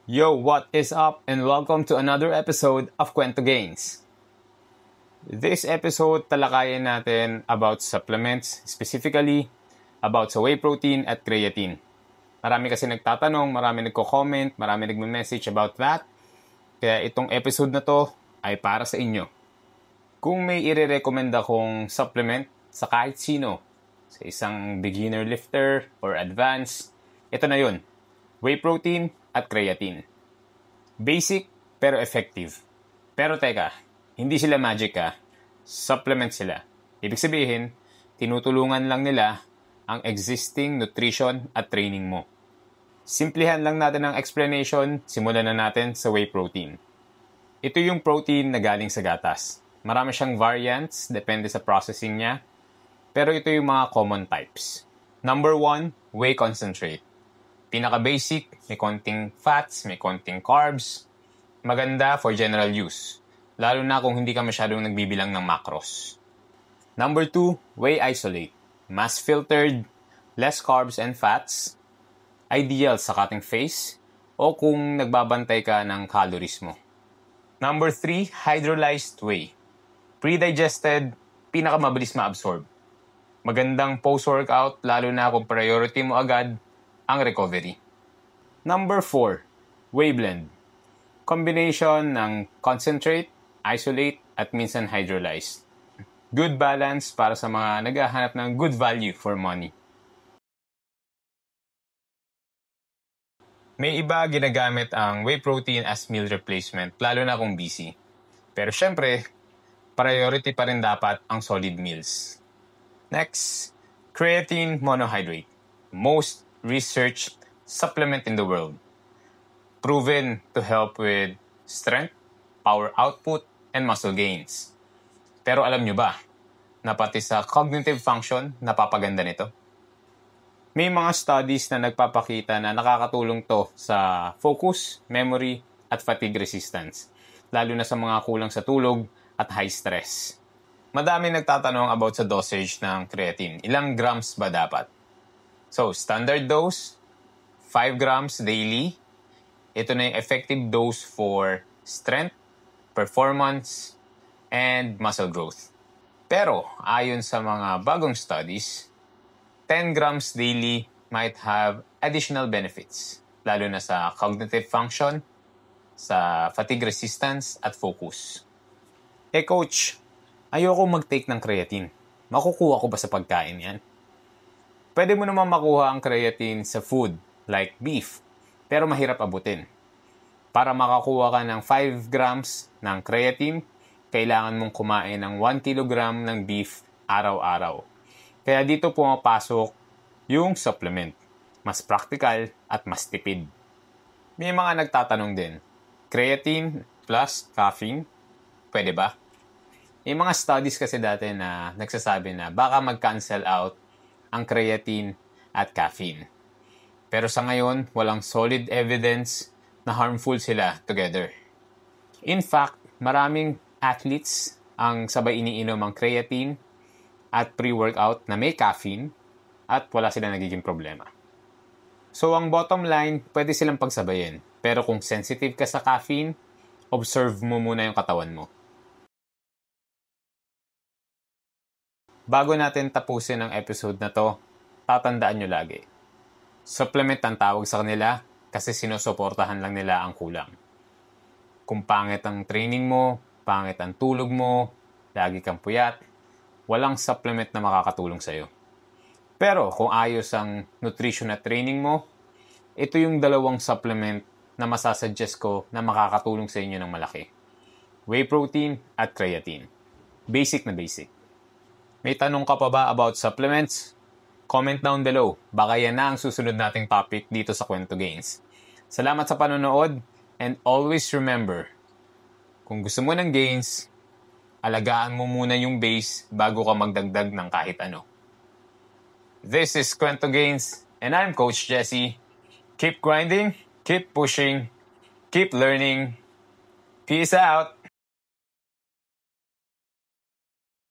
Yo, what is up? And welcome to another episode of Kwento Gains. This episode, talakayin natin about supplements, specifically about sa whey protein at creatine. Marami kasi nagtatanong, marami nagko-comment, marami nagme-message about that. Kaya itong episode na to ay para sa inyo. Kung may i-recommend akong supplement sa kahit sino, sa isang beginner lifter or advanced, ito na yun. Whey protein at creatine. Basic pero effective. Pero teka, hindi sila magic supplement sila. Ibig sabihin, tinutulungan lang nila ang existing nutrition at training mo. Simplihan lang natin ang explanation, simulan na natin sa whey protein. Ito yung protein na galing sa gatas. Marami siyang variants, depende sa processing niya. Pero ito yung mga common types. Number 1, whey concentrate. Pinaka-basic, may konting fats, may konting carbs. Maganda for general use, lalo na kung hindi ka masyadong nagbibilang ng macros. Number 2, whey isolate. Mass filtered, less carbs and fats. Ideal sa cutting face o kung nagbabantay ka ng calories mo. Number 3, hydrolyzed whey. Pre-digested, pinakamabilis ma-absorb. Magandang post-workout, lalo na kung priority mo agad ang recovery. Number 4, whey blend. Combination ng concentrate, isolate, at minsan hydrolyzed. Good balance para sa mga naghahanap ng good value for money. May iba ginagamit ang whey protein as meal replacement, lalo na kung busy. Pero syempre, priority pa rin dapat ang solid meals. Next, creatine monohydrate. Most researched supplement in the world. Proven to help with strength, power output, and muscle gains. Pero alam nyo ba, na pati sa cognitive function, napapaganda nito? May mga studies na nagpapakita na nakakatulong to sa focus, memory, at fatigue resistance. Lalo na sa mga kulang sa tulog at high stress. Madami nagtatanong about sa dosage ng creatine. Ilang grams ba dapat? So, standard dose, 5 grams daily. Ito na yung effective dose for strength, performance, and muscle growth. Pero, ayon sa mga bagong studies, 10 grams daily might have additional benefits, lalo na sa cognitive function, sa fatigue resistance, at focus. Coach, ayoko mag-take ng creatine. Makukuha ko ba sa pagkain yan? Pwede mo naman makuha ang creatine sa food, like beef, pero mahirap abutin. Para makakuha ka ng 5 grams ng creatine, kailangan mong kumain ng 1 kilogram ng beef araw-araw. Kaya dito pumapasok yung supplement. Mas practical at mas tipid. May mga nagtatanong din, creatine plus caffeine, pwede ba? May mga studies kasi dati na nagsasabi na baka mag-cancel out ang creatine at caffeine. Pero sa ngayon, walang solid evidence na harmful sila together. In fact, maraming athletes ang sabay iniinom ang creatine at pre-workout na may caffeine at wala silang nagiging problema. So ang bottom line, pwede silang pagsabayin. Pero kung sensitive ka sa caffeine, observe mo muna yung katawan mo. Bago natin tapusin ang episode na to, tatandaan nyo lagi. Supplement ang tawag sa kanila kasi sinusuportahan lang nila ang kulang. Kung pangit ang training mo, pangit ang tulog mo, lagi kang puyat, walang supplement na makakatulong sa'yo. Pero kung ayos ang nutrition at training mo, ito yung 2 supplement na masasuggest ko na makakatulong sa inyo ng malaki. Whey protein at creatine. Basic na basic. May tanong ka pa ba about supplements? Comment down below. Baka yan na ang susunod nating topic dito sa Kwento Gains. Salamat sa panonood and always remember, kung gusto mo ng gains, alagaan mo muna yung base bago ka magdagdag ng kahit ano. This is Kwento Gains and I'm Coach Jesse. Keep grinding, keep pushing, keep learning. Peace out!